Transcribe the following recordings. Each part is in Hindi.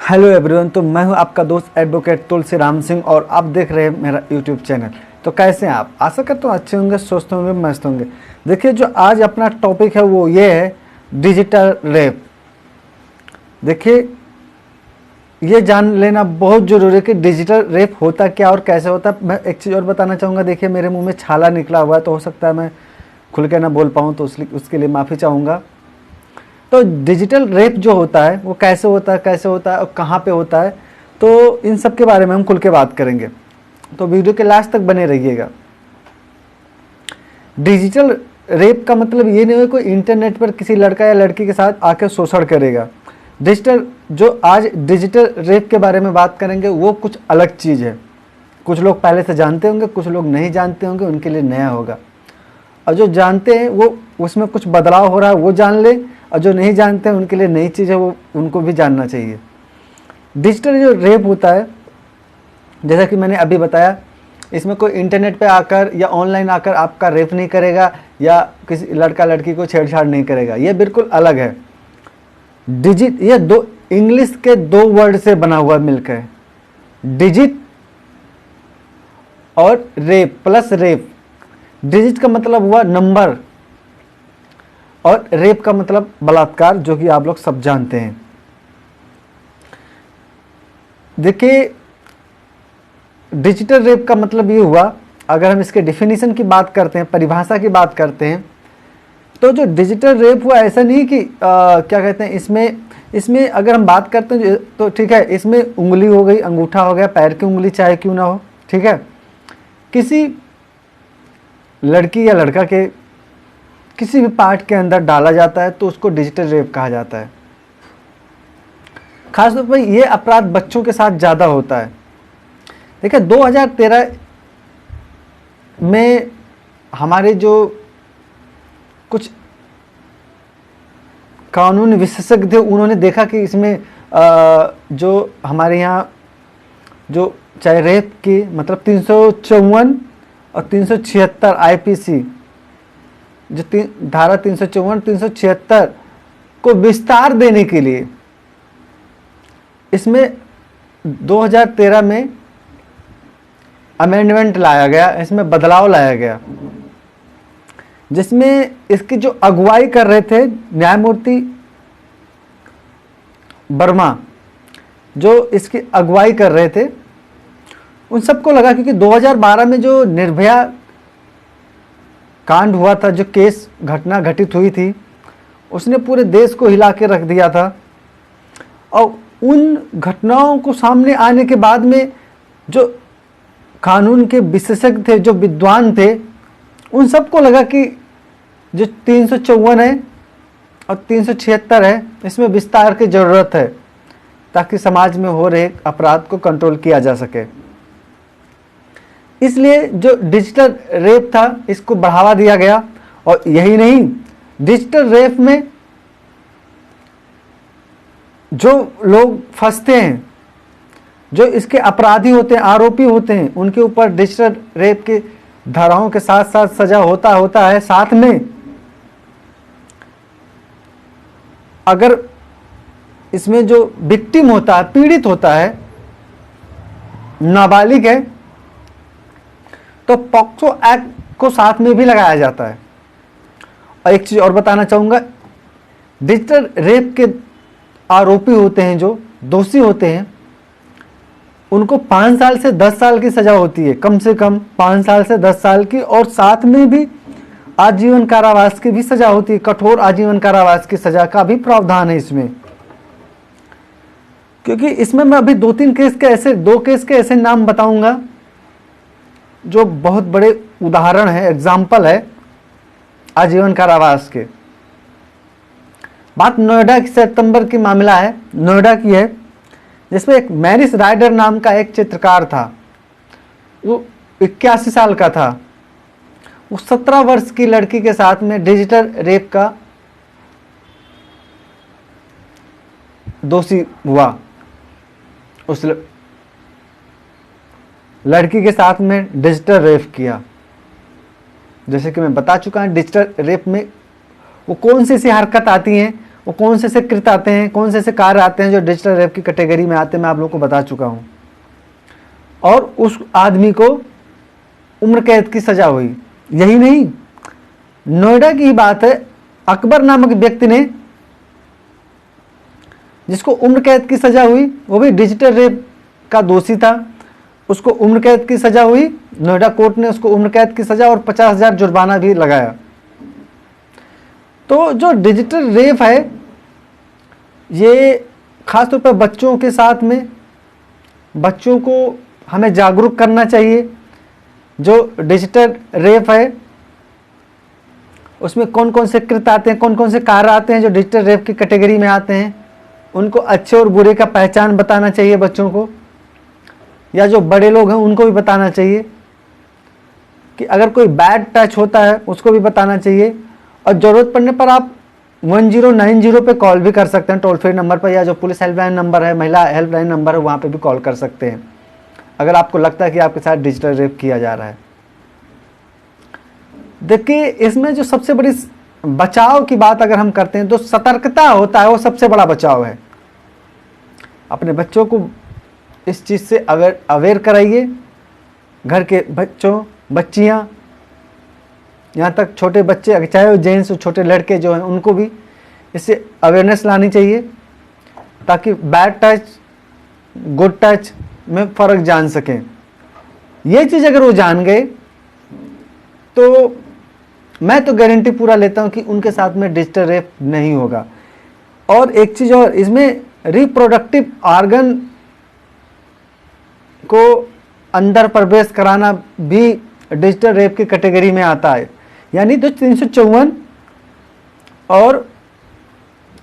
Hello everyone. तो मैं हूं आपका दोस्त एडवोकेट तुलसी राम सिंह और आप देख रहे हैं मेरा यूट्यूब चैनल। तो कैसे हैं आप? आशा करता हूँ अच्छे होंगे, स्वस्थ होंगे, मस्त होंगे। देखिए, जो आज अपना टॉपिक है वो ये है डिजिटल रेप। देखिए, ये जान लेना बहुत ज़रूरी है कि डिजिटल रेप होता क्या और कैसे होता है। मैं एक चीज़ और बताना चाहूँगा। देखिए, मेरे मुँह में छाला निकला हुआ है तो हो सकता है मैं खुल के ना बोल पाऊँ, तो उसके लिए माफ़ी चाहूँगा। तो डिजिटल रेप जो होता है वो कैसे होता है और कहाँ पे होता है, तो इन सब के बारे में हम खुल के बात करेंगे। तो वीडियो के लास्ट तक बने रहिएगा। डिजिटल रेप का मतलब ये नहीं है कोई इंटरनेट पर किसी लड़का या लड़की के साथ आके शोषण करेगा। आज डिजिटल रेप के बारे में बात करेंगे वो कुछ अलग चीज़ है। कुछ लोग पहले से जानते होंगे, कुछ लोग नहीं जानते होंगे, उनके लिए नया होगा। और जो जानते हैं वो उसमें कुछ बदलाव हो रहा है वो जान ले, और जो नहीं जानते हैं उनके लिए नई चीज़ है, वो उनको भी जानना चाहिए। डिजिटल जो रेप होता है, जैसा कि मैंने अभी बताया, इसमें कोई इंटरनेट पे आकर या ऑनलाइन आकर आपका रेप नहीं करेगा या किसी लड़का लड़की को छेड़छाड़ नहीं करेगा। ये बिल्कुल अलग है। ये दो इंग्लिश के दो वर्ड से बना हुआ मिलकर, डिजिट और रेप प्लस रेप। डिजिट का मतलब हुआ नंबर और रेप का मतलब बलात्कार, जो कि आप लोग सब जानते हैं। देखिए, डिजिटल रेप का मतलब ये हुआ, अगर हम इसके डेफिनेशन की बात करते हैं, परिभाषा की बात करते हैं, तो जो डिजिटल रेप हुआ ऐसा नहीं कि क्या कहते हैं, इसमें अगर हम बात करते हैं तो ठीक है, इसमें उंगली हो गई, अंगूठा हो गया, पैर की उंगली चाहे क्यों ना हो, ठीक है, किसी लड़की या लड़का के किसी भी पार्ट के अंदर डाला जाता है तो उसको डिजिटल रेप कहा जाता है। खासतौर पर यह अपराध बच्चों के साथ ज़्यादा होता है। देखिए, 2013 में हमारे जो कुछ कानून विशेषज्ञ थे उन्होंने देखा कि इसमें जो हमारे यहाँ जो चाहे रेप की मतलब 354 और 376 आईपीसी, जो धारा 354 376 को विस्तार देने के लिए इसमें 2013 में अमेंडमेंट लाया गया, इसमें बदलाव लाया गया, जिसमें इसकी जो अगुवाई कर रहे थे न्यायमूर्ति वर्मा, जो इसकी अगुवाई कर रहे थे, उन सबको लगा क्योंकि 2012 में जो निर्भया कांड हुआ था, जो घटना घटित हुई थी, उसने पूरे देश को हिला के रख दिया था। और उन घटनाओं को सामने आने के बाद में जो कानून के विशेषज्ञ थे, जो विद्वान थे, उन सबको लगा कि जो 354 है और 376 है, इसमें विस्तार की ज़रूरत है ताकि समाज में हो रहे अपराध को कंट्रोल किया जा सके। इसलिए जो डिजिटल रेप था इसको बढ़ावा दिया गया। और यही नहीं, डिजिटल रेप में जो लोग फंसते हैं, जो इसके अपराधी होते हैं, आरोपी होते हैं, उनके ऊपर डिजिटल रेप के धाराओं के साथ साथ सजा होता है। साथ में अगर इसमें जो विक्टिम होता है, पीड़ित होता है, नाबालिग है, तो पॉक्सो एक्ट को साथ में भी लगाया जाता है। और एक चीज और बताना चाहूंगा, डिजिटल रेप के आरोपी होते हैं, जो दोषी होते हैं, उनको 5 साल से 10 साल की सजा होती है, कम से कम 5 साल से 10 साल की, और साथ में भी आजीवन कारावास की भी सजा होती है। कठोर आजीवन कारावास की सजा का भी प्रावधान है इसमें। क्योंकि इसमें मैं अभी 2 केस के ऐसे नाम बताऊंगा जो बहुत बड़े उदाहरण है, एग्जाम्पल है आजीवन कारावास के। बात नोएडा की सितंबर की मामला है, नोएडा की है, जिसमें एक मैरिस राइडर नाम का एक चित्रकार था। वो 81 साल का था। वो 17 वर्ष की लड़की के साथ में डिजिटल रेप का दोषी हुआ। उस लड़की के साथ में डिजिटल रेप किया। जैसे कि मैं बता चुका हूं, डिजिटल रेप में वो कौन सी ऐसी हरकत आती हैं, वो कौन से कृत्य आते हैं, कौन से कार्य आते हैं जो डिजिटल रेप की कैटेगरी में आते हैं, मैं आप लोगों को बता चुका हूँ। और उस आदमी को उम्र कैद की सजा हुई। यही नहीं, नोएडा की बात है, अकबर नामक व्यक्ति ने, जिसको उम्र कैद की सजा हुई, वो भी डिजिटल रेप का दोषी था, उसको उम्र कैद की सजा हुई। नोएडा कोर्ट ने उसको उम्र कैद की सजा और 50,000 जुर्माना भी लगाया। तो जो डिजिटल रेप है, ये खासतौर पर बच्चों के साथ में, बच्चों को हमें जागरूक करना चाहिए। जो डिजिटल रेप है उसमें कौन कौन से कृत्य आते हैं, कौन कौन से कार्य आते हैं जो डिजिटल रेप की कैटेगरी में आते हैं, उनको अच्छे और बुरे का पहचान बताना चाहिए बच्चों को, या जो बड़े लोग हैं उनको भी बताना चाहिए कि अगर कोई बैड टच होता है उसको भी बताना चाहिए। और ज़रूरत पड़ने पर आप 1090 पे कॉल भी कर सकते हैं, टोल फ्री नंबर पर, या जो पुलिस हेल्पलाइन नंबर है, महिला हेल्पलाइन नंबर है, वहाँ पे भी कॉल कर सकते हैं अगर आपको लगता है कि आपके साथ डिजिटल रेप किया जा रहा है। देखिए, इसमें जो सबसे बड़ी बचाव की बात अगर हम करते हैं तो सतर्कता होता है, वो सबसे बड़ा बचाव है। अपने बच्चों को इस चीज़ से अवेयर कराइए, घर के बच्चों, बच्चियाँ, यहाँ तक छोटे बच्चे, चाहे वो जेंट्स, छोटे लड़के जो हैं, उनको भी इससे अवेयरनेस लानी चाहिए ताकि बैड टच गुड टच में फ़र्क जान सकें। ये चीज़ अगर वो जान गए तो मैं तो गारंटी पूरा लेता हूँ कि उनके साथ में डिजिटल रेप नहीं होगा। और एक चीज़ और, इसमें रिप्रोडक्टिव ऑर्गन को अंदर प्रवेश कराना भी डिजिटल रेप की कैटेगरी में आता है। यानी तो 354 और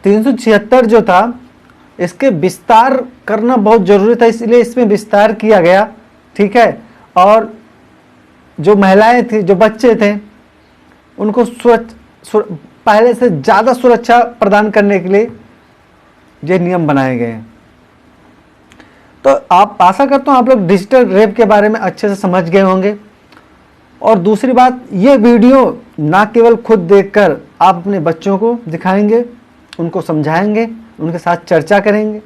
376 जो था, इसके विस्तार करना बहुत ज़रूरी था, इसलिए इसमें विस्तार किया गया, ठीक है। और जो महिलाएं थी, जो बच्चे थे, उनको पहले से ज़्यादा सुरक्षा प्रदान करने के लिए ये नियम बनाए गए हैं। तो आप, आशा करता हूँ आप लोग डिजिटल रेप के बारे में अच्छे से समझ गए होंगे। और दूसरी बात, ये वीडियो ना केवल खुद देखकर आप अपने बच्चों को दिखाएंगे, उनको समझाएंगे, उनके साथ चर्चा करेंगे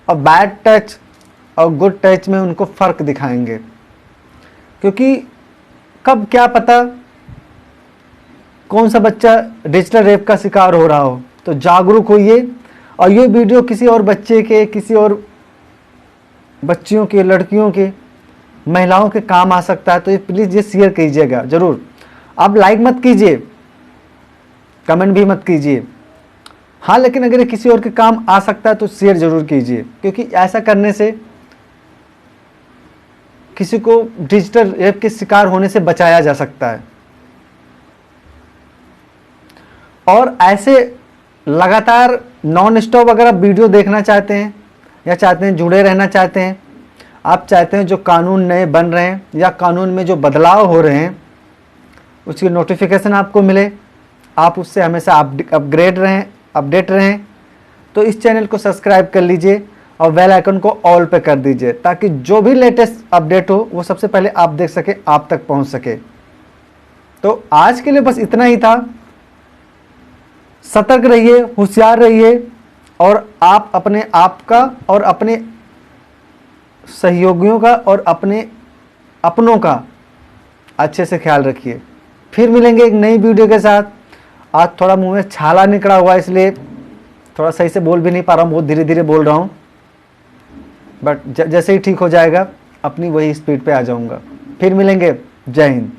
और बैड टच और गुड टच में उनको फ़र्क दिखाएंगे, क्योंकि कब क्या पता कौन सा बच्चा डिजिटल रेप का शिकार हो रहा हो। तो जागरूक होइए, और ये वीडियो किसी और बच्चे के, किसी और बच्चियों के, लड़कियों के, महिलाओं के काम आ सकता है। तो ये प्लीज़ ये शेयर कीजिएगा ज़रूर। आप लाइक मत कीजिए, कमेंट भी मत कीजिए, हाँ, लेकिन अगर ये किसी और के काम आ सकता है तो शेयर ज़रूर कीजिए, क्योंकि ऐसा करने से किसी को डिजिटल रेप के शिकार होने से बचाया जा सकता है। और ऐसे लगातार नॉन स्टॉप अगर आप वीडियो देखना चाहते हैं, या चाहते हैं जुड़े रहना चाहते हैं, आप चाहते हैं जो कानून नए बन रहे हैं या कानून में जो बदलाव हो रहे हैं उसकी नोटिफिकेशन आपको मिले, आप उससे हमेशा अपडेट रहें, तो इस चैनल को सब्सक्राइब कर लीजिए और बेल आइकन को ऑल पे कर दीजिए, ताकि जो भी लेटेस्ट अपडेट हो वो सबसे पहले आप देख सके, आप तक पहुंच सके। तो आज के लिए बस इतना ही था। सतर्क रहिए, होशियार रहिए, और आप अपने आप का और अपने सहयोगियों का और अपनों का अच्छे से ख्याल रखिए। फिर मिलेंगे एक नई वीडियो के साथ। आज थोड़ा मुंह में छाला निकला हुआ है, इसलिए थोड़ा सही से बोल भी नहीं पा रहा हूँ, बहुत धीरे धीरे बोल रहा हूँ, बट जैसे ही ठीक हो जाएगा अपनी वही स्पीड पे आ जाऊँगा। फिर मिलेंगे। जय हिंद।